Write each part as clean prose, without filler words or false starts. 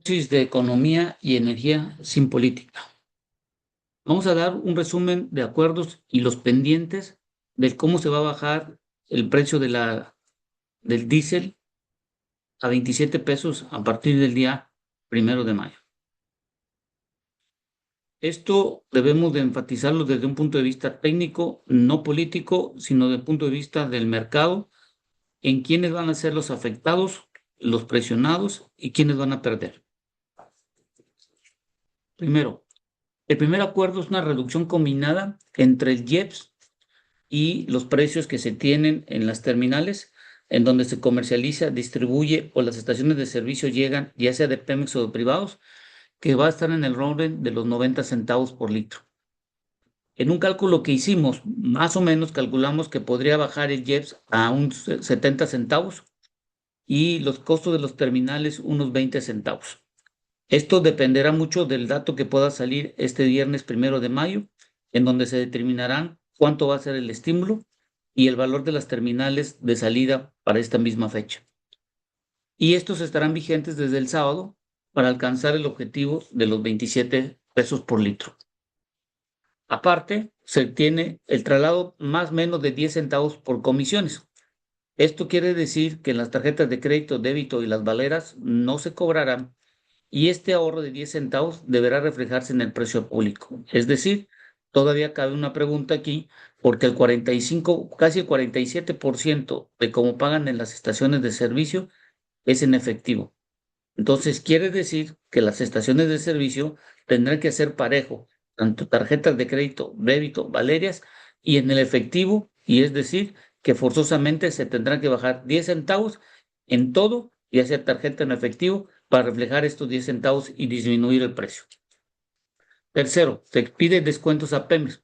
Crisis de economía y energía sin política. Vamos a dar un resumen de acuerdos y los pendientes de cómo se va a bajar el precio del diésel a 27 pesos a partir del día 1 de mayo. Esto debemos de enfatizarlo desde un punto de vista técnico, no político, sino desde el punto de vista del mercado, en quiénes van a ser los afectados, los presionados y quiénes van a perder. Primero, el primer acuerdo es una reducción combinada entre el IEPS y los precios que se tienen en las terminales en donde se comercializa, distribuye o las estaciones de servicio llegan, ya sea de Pemex o de privados, que va a estar en el orden de los 90 centavos por litro. En un cálculo que hicimos, más o menos calculamos que podría bajar el IEPS a uns 70 centavos y los costos de los terminales unos 20 centavos. Esto dependerá mucho del dato que pueda salir este viernes 1 de mayo, en donde se determinarán cuánto va a ser el estímulo y el valor de las terminales de salida para esta misma fecha. Y estos estarán vigentes desde el sábado para alcanzar el objetivo de los 27 pesos por litro. Aparte, se tiene el traslado más o menos de 10 centavos por comisiones. Esto quiere decir que en las tarjetas de crédito, débito y las valeras no se cobrarán y este ahorro de 10 centavos deberá reflejarse en el precio público. Es decir, todavía cabe una pregunta aquí, porque el 45, casi el 47% de cómo pagan en las estaciones de servicio es en efectivo. Entonces, quiere decir que las estaciones de servicio tendrán que hacer parejo, tanto tarjetas de crédito, débito, valerias, y en el efectivo, y es decir, que forzosamente se tendrán que bajar 10 centavos en todo y hacer tarjeta en efectivo para reflejar estos 10 centavos y disminuir el precio. Tercero, se pide descuentos a Pemex.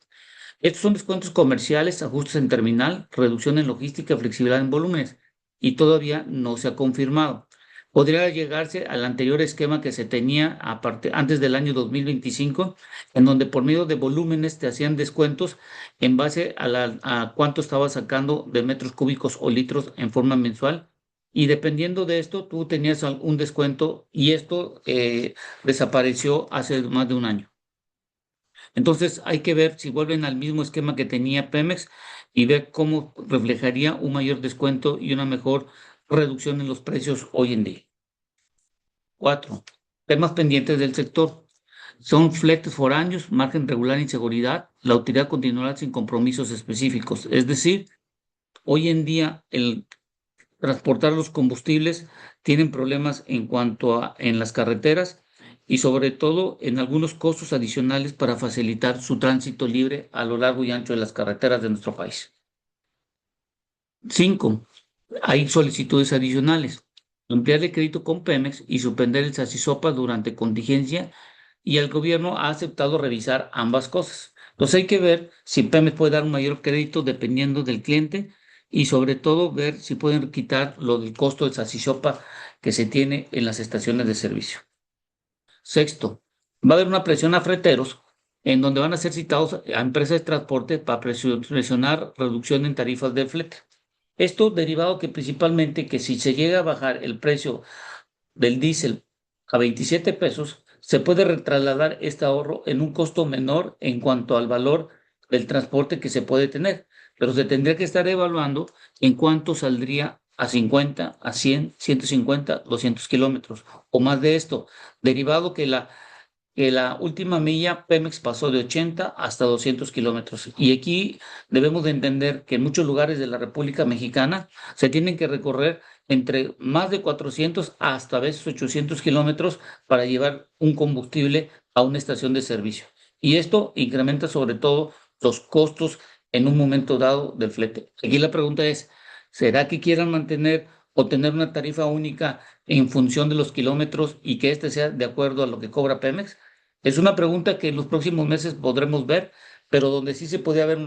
Estos son descuentos comerciales, ajustes en terminal, reducción en logística, flexibilidad en volúmenes, y todavía no se ha confirmado. Podría llegarse al anterior esquema que se tenía antes del año 2025, en donde por medio de volúmenes te hacían descuentos en base a cuánto estaba sacando de metros cúbicos o litros en forma mensual. Y dependiendo de esto, tú tenías un descuento y esto desapareció hace más de un año. Entonces hay que ver si vuelven al mismo esquema que tenía Pemex y ver cómo reflejaría un mayor descuento y una mejor reducción en los precios hoy en día. 4. Temas pendientes del sector. Son fletes foráneos, margen regular e inseguridad. La utilidad continuará sin compromisos específicos. Es decir, hoy en día el transportar los combustibles tienen problemas en cuanto a en las carreteras y sobre todo en algunos costos adicionales para facilitar su tránsito libre a lo largo y ancho de las carreteras de nuestro país. 5. Hay solicitudes adicionales. Ampliar el crédito con Pemex y suspender el SACISOPA durante contingencia y el gobierno ha aceptado revisar ambas cosas. Entonces hay que ver si Pemex puede dar un mayor crédito dependiendo del cliente y sobre todo ver si pueden quitar lo del costo del SACISOPA que se tiene en las estaciones de servicio. Sexto, va a haber una presión a freteros en donde van a ser citados a empresas de transporte para presionar reducción en tarifas de flete. Esto derivado que principalmente que si se llega a bajar el precio del diésel a 27 pesos, se puede retrasladar este ahorro en un costo menor en cuanto al valor del transporte que se puede tener, pero se tendría que estar evaluando en cuánto saldría a 50, a 100, 150, 200 kilómetros o más de esto, derivado que la última milla Pemex pasó de 80 hasta 200 kilómetros. Y aquí debemos de entender que en muchos lugares de la República Mexicana se tienen que recorrer entre más de 400 hasta a veces 800 kilómetros para llevar un combustible a una estación de servicio. Y esto incrementa sobre todo los costos en un momento dado del flete. Aquí la pregunta es, ¿será que quieran mantener o tener una tarifa única en función de los kilómetros y que este sea de acuerdo a lo que cobra Pemex? Es una pregunta que en los próximos meses podremos ver, pero donde sí se puede haber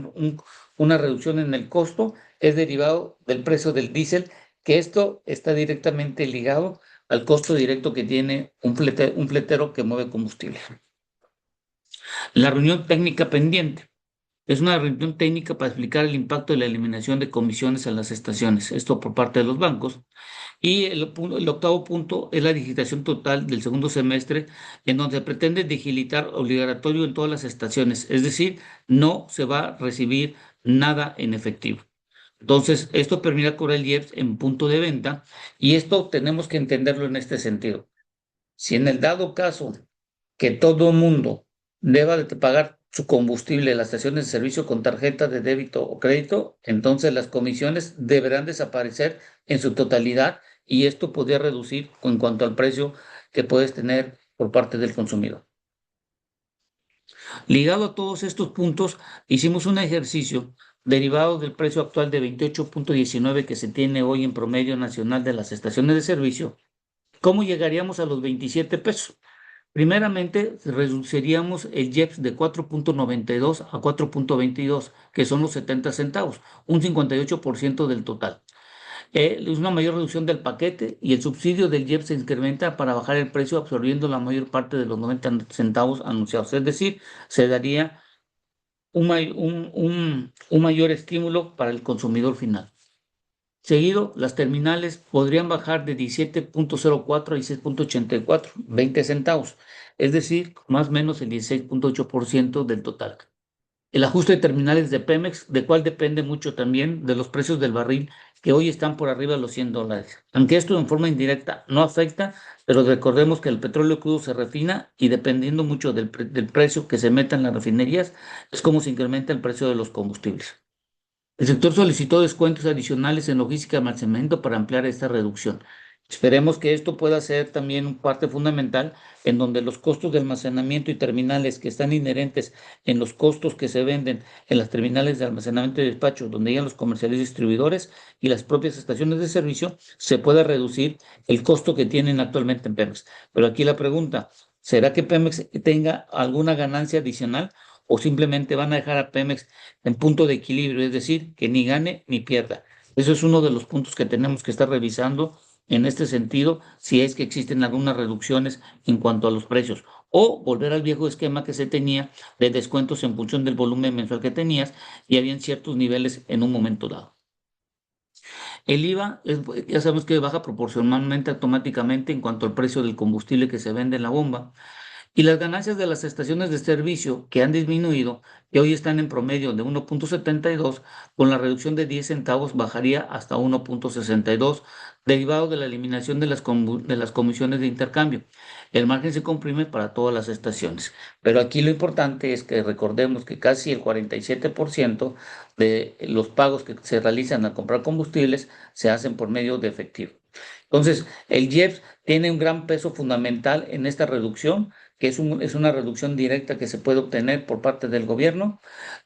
una reducción en el costo es derivado del precio del diésel, que esto está directamente ligado al costo directo que tiene un fletero que mueve combustible. La reunión técnica pendiente. Es una reunión técnica para explicar el impacto de la eliminación de comisiones en las estaciones, esto por parte de los bancos. Y el octavo punto es la digitación total del segundo semestre, en donde se pretende digilitar obligatorio en todas las estaciones, es decir, no se va a recibir nada en efectivo. Entonces, esto permite cobrar el IEPS en punto de venta y esto tenemos que entenderlo en este sentido. Si en el dado caso que todo mundo deba de pagar su combustible en las estaciones de servicio con tarjeta de débito o crédito, entonces las comisiones deberán desaparecer en su totalidad y esto podría reducir en cuanto al precio que puedes tener por parte del consumidor. Ligado a todos estos puntos, hicimos un ejercicio derivado del precio actual de 28.19 que se tiene hoy en promedio nacional de las estaciones de servicio. ¿Cómo llegaríamos a los 27 pesos? Primeramente, reduciríamos el IEPS de 4.92 a 4.22, que son los 70 centavos, un 58% del total. Es una mayor reducción del paquete y el subsidio del IEPS se incrementa para bajar el precio absorbiendo la mayor parte de los 90 centavos anunciados. Es decir, se daría un mayor estímulo para el consumidor final. Seguido, las terminales podrían bajar de 17.04 a 16.84, 20 centavos, es decir, más o menos el 16.8% del total. El ajuste de terminales de Pemex, de cual depende mucho también de los precios del barril, que hoy están por arriba de los $100. Aunque esto en forma indirecta no afecta, pero recordemos que el petróleo crudo se refina y dependiendo mucho del precio que se meta en las refinerías, es como se incrementa el precio de los combustibles. El sector solicitó descuentos adicionales en logística y almacenamiento para ampliar esta reducción. Esperemos que esto pueda ser también parte fundamental en donde los costos de almacenamiento y terminales que están inherentes en los costos que se venden en las terminales de almacenamiento y despacho, donde llegan los comerciales distribuidores y las propias estaciones de servicio, se pueda reducir el costo que tienen actualmente en Pemex. Pero aquí la pregunta, ¿será que Pemex tenga alguna ganancia adicional o simplemente van a dejar a Pemex en punto de equilibrio, es decir, que ni gane ni pierda? Eso es uno de los puntos que tenemos que estar revisando en este sentido, si es que existen algunas reducciones en cuanto a los precios, o volver al viejo esquema que se tenía de descuentos en función del volumen mensual que tenías y habían ciertos niveles en un momento dado. El IVA, ya sabemos que baja proporcionalmente automáticamente en cuanto al precio del combustible que se vende en la bomba. Y las ganancias de las estaciones de servicio que han disminuido, que hoy están en promedio de 1.72, con la reducción de 10 centavos bajaría hasta 1.62, derivado de la eliminación de las comisiones de intercambio. El margen se comprime para todas las estaciones. Pero aquí lo importante es que recordemos que casi el 47% de los pagos que se realizan al comprar combustibles se hacen por medio de efectivo. Entonces, el IEPS tiene un gran peso fundamental en esta reducción, que es una reducción directa que se puede obtener por parte del gobierno.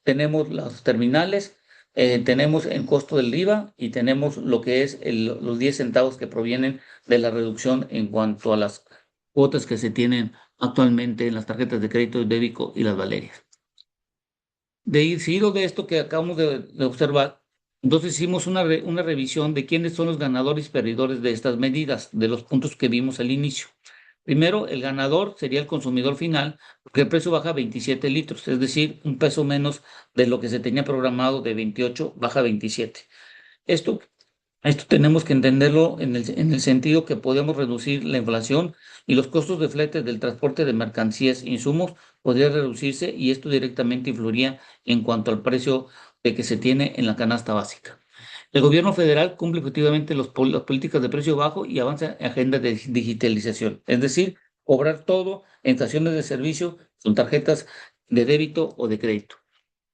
Tenemos los terminales, tenemos el costo del IVA y tenemos lo que es los 10 centavos que provienen de la reducción en cuanto a las cuotas que se tienen actualmente en las tarjetas de crédito, débito y las valerias. Seguido de esto que acabamos de observar, entonces hicimos una revisión de quiénes son los ganadores y perdedores de estas medidas, de los puntos que vimos al inicio. Primero, el ganador sería el consumidor final, porque el precio baja 27 litros, es decir, un peso menos de lo que se tenía programado de 28, baja 27. Esto, esto tenemos que entenderlo en el sentido que podemos reducir la inflación y los costos de flete del transporte de mercancías e insumos podría reducirse y esto directamente influiría en cuanto al precio de que se tiene en la canasta básica. El gobierno federal cumple efectivamente las políticas de precio bajo y avanza en agenda de digitalización, es decir, cobrar todo en estaciones de servicio con tarjetas de débito o de crédito.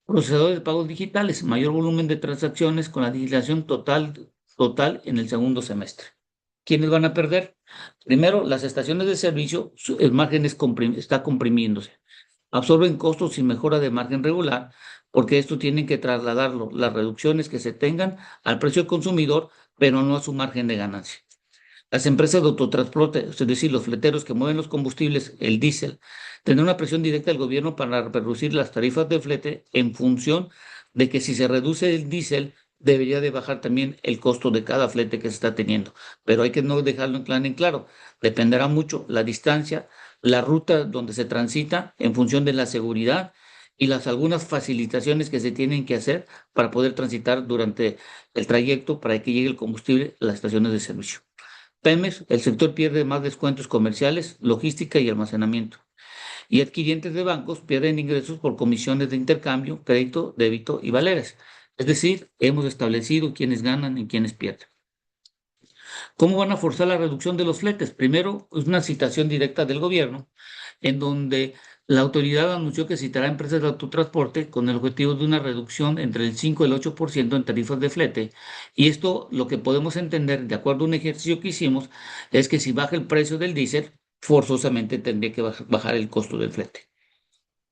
Procesadores de pagos digitales, mayor volumen de transacciones con la digitalización total en el segundo semestre. ¿Quiénes van a perder? Primero, las estaciones de servicio, el margen está comprimiéndose. Absorben costos sin mejora de margen regular, porque esto tienen que trasladarlo, las reducciones que se tengan al precio del consumidor, pero no a su margen de ganancia. Las empresas de autotransporte, es decir, los fleteros que mueven los combustibles, el diésel, tendrán una presión directa del gobierno para reducir las tarifas de flete en función de que si se reduce el diésel, debería de bajar también el costo de cada flete que se está teniendo. Pero hay que no dejarlo en claro. Dependerá mucho la distancia, la ruta donde se transita en función de la seguridad y las algunas facilitaciones que se tienen que hacer para poder transitar durante el trayecto para que llegue el combustible a las estaciones de servicio. Pemex, el sector pierde más descuentos comerciales, logística y almacenamiento. Y adquirientes de bancos pierden ingresos por comisiones de intercambio, crédito, débito y valeras. Es decir, hemos establecido quiénes ganan y quiénes pierden. ¿Cómo van a forzar la reducción de los fletes? Primero, es una citación directa del gobierno, en donde la autoridad anunció que citará a empresas de autotransporte con el objetivo de una reducción entre el 5 y el 8% en tarifas de flete. Y esto, lo que podemos entender, de acuerdo a un ejercicio que hicimos, es que si baja el precio del diésel, forzosamente tendría que bajar el costo del flete.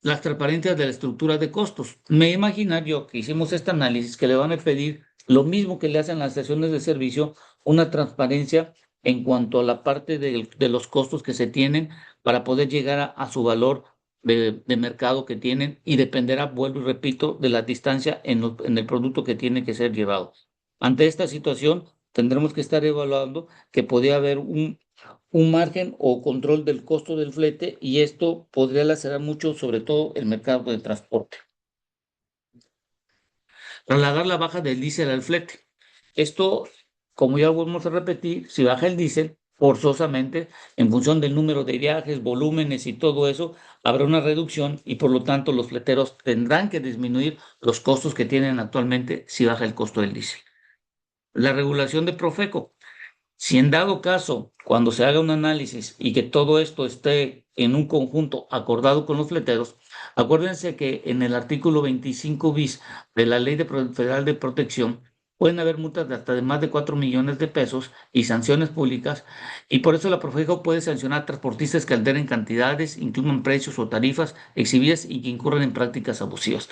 Las transparencias de la estructura de costos. Me imagino yo que hicimos este análisis que le van a pedir lo mismo que le hacen las estaciones de servicio, una transparencia en cuanto a la parte de los costos que se tienen para poder llegar a su valor de mercado que tienen y dependerá, vuelvo y repito, de la distancia en el producto que tiene que ser llevado. Ante esta situación, tendremos que estar evaluando que podría haber un margen o control del costo del flete y esto podría lacerar mucho, sobre todo el mercado de transporte. Trasladar la baja del diésel al flete. Esto, como ya volvemos a repetir, si baja el diésel, forzosamente, en función del número de viajes, volúmenes y todo eso, habrá una reducción y por lo tanto los fleteros tendrán que disminuir los costos que tienen actualmente si baja el costo del diésel. La regulación de Profeco. Si en dado caso, cuando se haga un análisis y que todo esto esté en un conjunto acordado con los fleteros, acuérdense que en el artículo 25 bis de la Ley Federal de Protección pueden haber multas de hasta de más de 4 millones de pesos y sanciones públicas, y por eso la Profeco puede sancionar a transportistas que alteren cantidades, incluyan precios o tarifas exhibidas y que incurran en prácticas abusivas.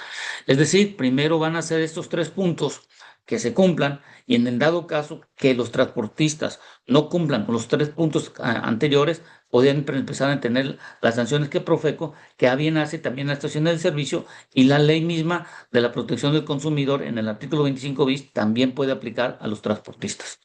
Es decir, primero van a hacer estos tres puntos que se cumplan y en el dado caso que los transportistas no cumplan con los tres puntos anteriores, podrían empezar a tener las sanciones que Profeco, que a bien hace también la estación del servicio y la ley misma de la protección del consumidor en el artículo 25 bis también puede aplicar a los transportistas.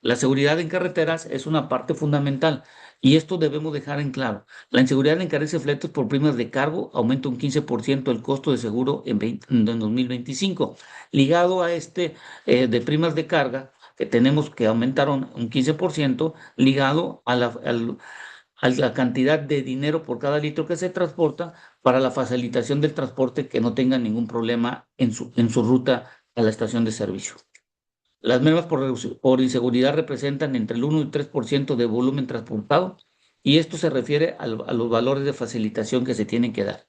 La seguridad en carreteras es una parte fundamental y esto debemos dejar en claro. La inseguridad encarece fletes por primas de cargo, aumenta un 15% el costo de seguro en 2025. Ligado a este de primas de carga, que tenemos que aumentaron un 15%, ligado a la cantidad de dinero por cada litro que se transporta para la facilitación del transporte que no tenga ningún problema en su ruta a la estación de servicio. Las mermas por inseguridad representan entre el 1 y el 3% de volumen transportado y esto se refiere a los valores de facilitación que se tienen que dar.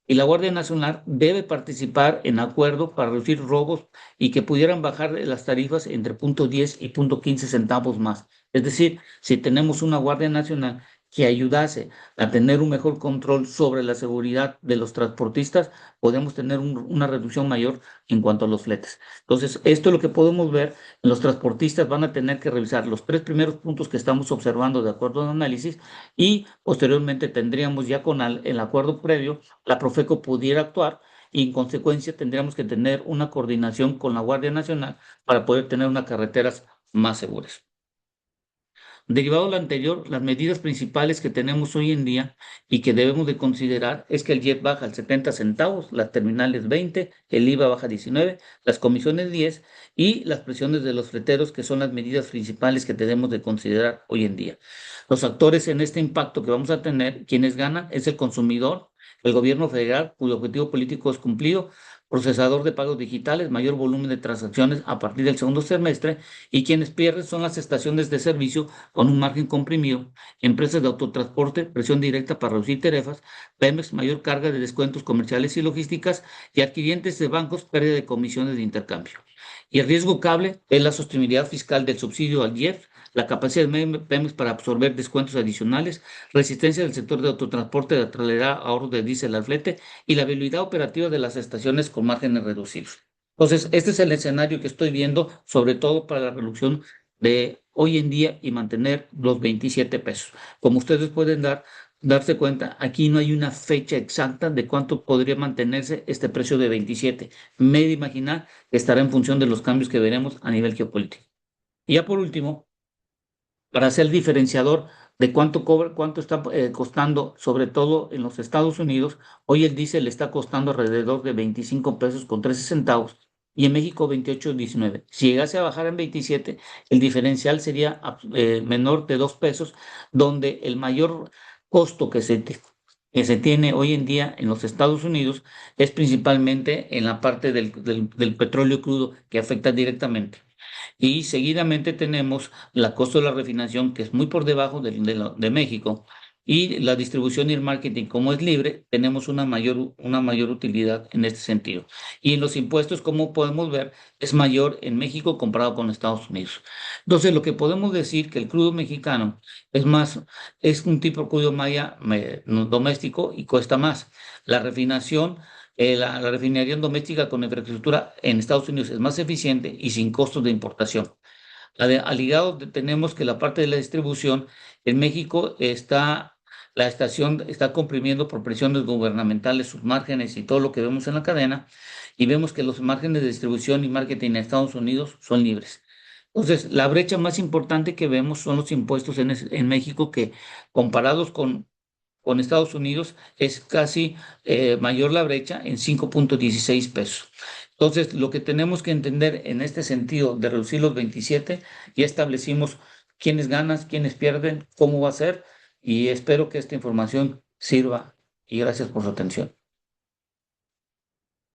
Y la Guardia Nacional debe participar en acuerdo para reducir robos y que pudieran bajar las tarifas entre 0,10 y 0,15 centavos más. Es decir, si tenemos una Guardia Nacional que ayudase a tener un mejor control sobre la seguridad de los transportistas, podemos tener una reducción mayor en cuanto a los fletes. Entonces, esto es lo que podemos ver. Los transportistas van a tener que revisar los tres primeros puntos que estamos observando de acuerdo al análisis y posteriormente tendríamos ya con el acuerdo previo, la Profeco pudiera actuar y en consecuencia tendríamos que tener una coordinación con la Guardia Nacional para poder tener unas carreteras más seguras. Derivado de lo anterior, las medidas principales que tenemos hoy en día y que debemos de considerar es que el JET baja al 70 centavos, las terminales 20, el IVA baja 19, las comisiones 10 y las presiones de los fleteros, que son las medidas principales que debemos de considerar hoy en día. Los actores en este impacto que vamos a tener, quienes ganan es el consumidor, el gobierno federal, cuyo objetivo político es cumplido, procesador de pagos digitales, mayor volumen de transacciones a partir del segundo semestre, y quienes pierden son las estaciones de servicio con un margen comprimido, empresas de autotransporte, presión directa para reducir tarifas, Pemex, mayor carga de descuentos comerciales y logísticas, y adquirientes de bancos, pérdida de comisiones de intercambio. Y el riesgo cable es la sostenibilidad fiscal del subsidio al IEF, la capacidad de Pemex para absorber descuentos adicionales, resistencia del sector de autotransporte de trasladar ahorros de diésel al flete y la viabilidad operativa de las estaciones con márgenes reducidos. Entonces, este es el escenario que estoy viendo, sobre todo para la reducción de hoy en día y mantener los 27 pesos. Como ustedes pueden darse cuenta, aquí no hay una fecha exacta de cuánto podría mantenerse este precio de 27. Me he de imaginar que estará en función de los cambios que veremos a nivel geopolítico. Y ya por último, para ser diferenciador de cuánto cobra, cuánto está costando, sobre todo en los Estados Unidos. Hoy el diésel le está costando alrededor de 25 pesos con 13 centavos y en México 28,19. Si llegase a bajar en 27, el diferencial sería menor de 2 pesos, donde el mayor costo que se tiene hoy en día en los Estados Unidos es principalmente en la parte del petróleo crudo que afecta directamente. Y seguidamente tenemos la costo de la refinación, que es muy por debajo de México, y la distribución y el marketing, como es libre, tenemos una mayor utilidad en este sentido. Y en los impuestos, como podemos ver, es mayor en México comparado con Estados Unidos. Entonces, lo que podemos decir que el crudo mexicano es un tipo de crudo maya no, doméstico y cuesta más. La refinación la refinería doméstica con infraestructura en Estados Unidos es más eficiente y sin costos de importación. Al ligado tenemos que la parte de la distribución en México la estación está comprimiendo por presiones gubernamentales sus márgenes y todo lo que vemos en la cadena, y vemos que los márgenes de distribución y marketing en Estados Unidos son libres. Entonces, la brecha más importante que vemos son los impuestos en México, que comparados con Estados Unidos es casi mayor la brecha en 5,16 pesos. Entonces, lo que tenemos que entender en este sentido de reducir los 27, ya establecimos quiénes ganan, quiénes pierden, cómo va a ser, y espero que esta información sirva y gracias por su atención.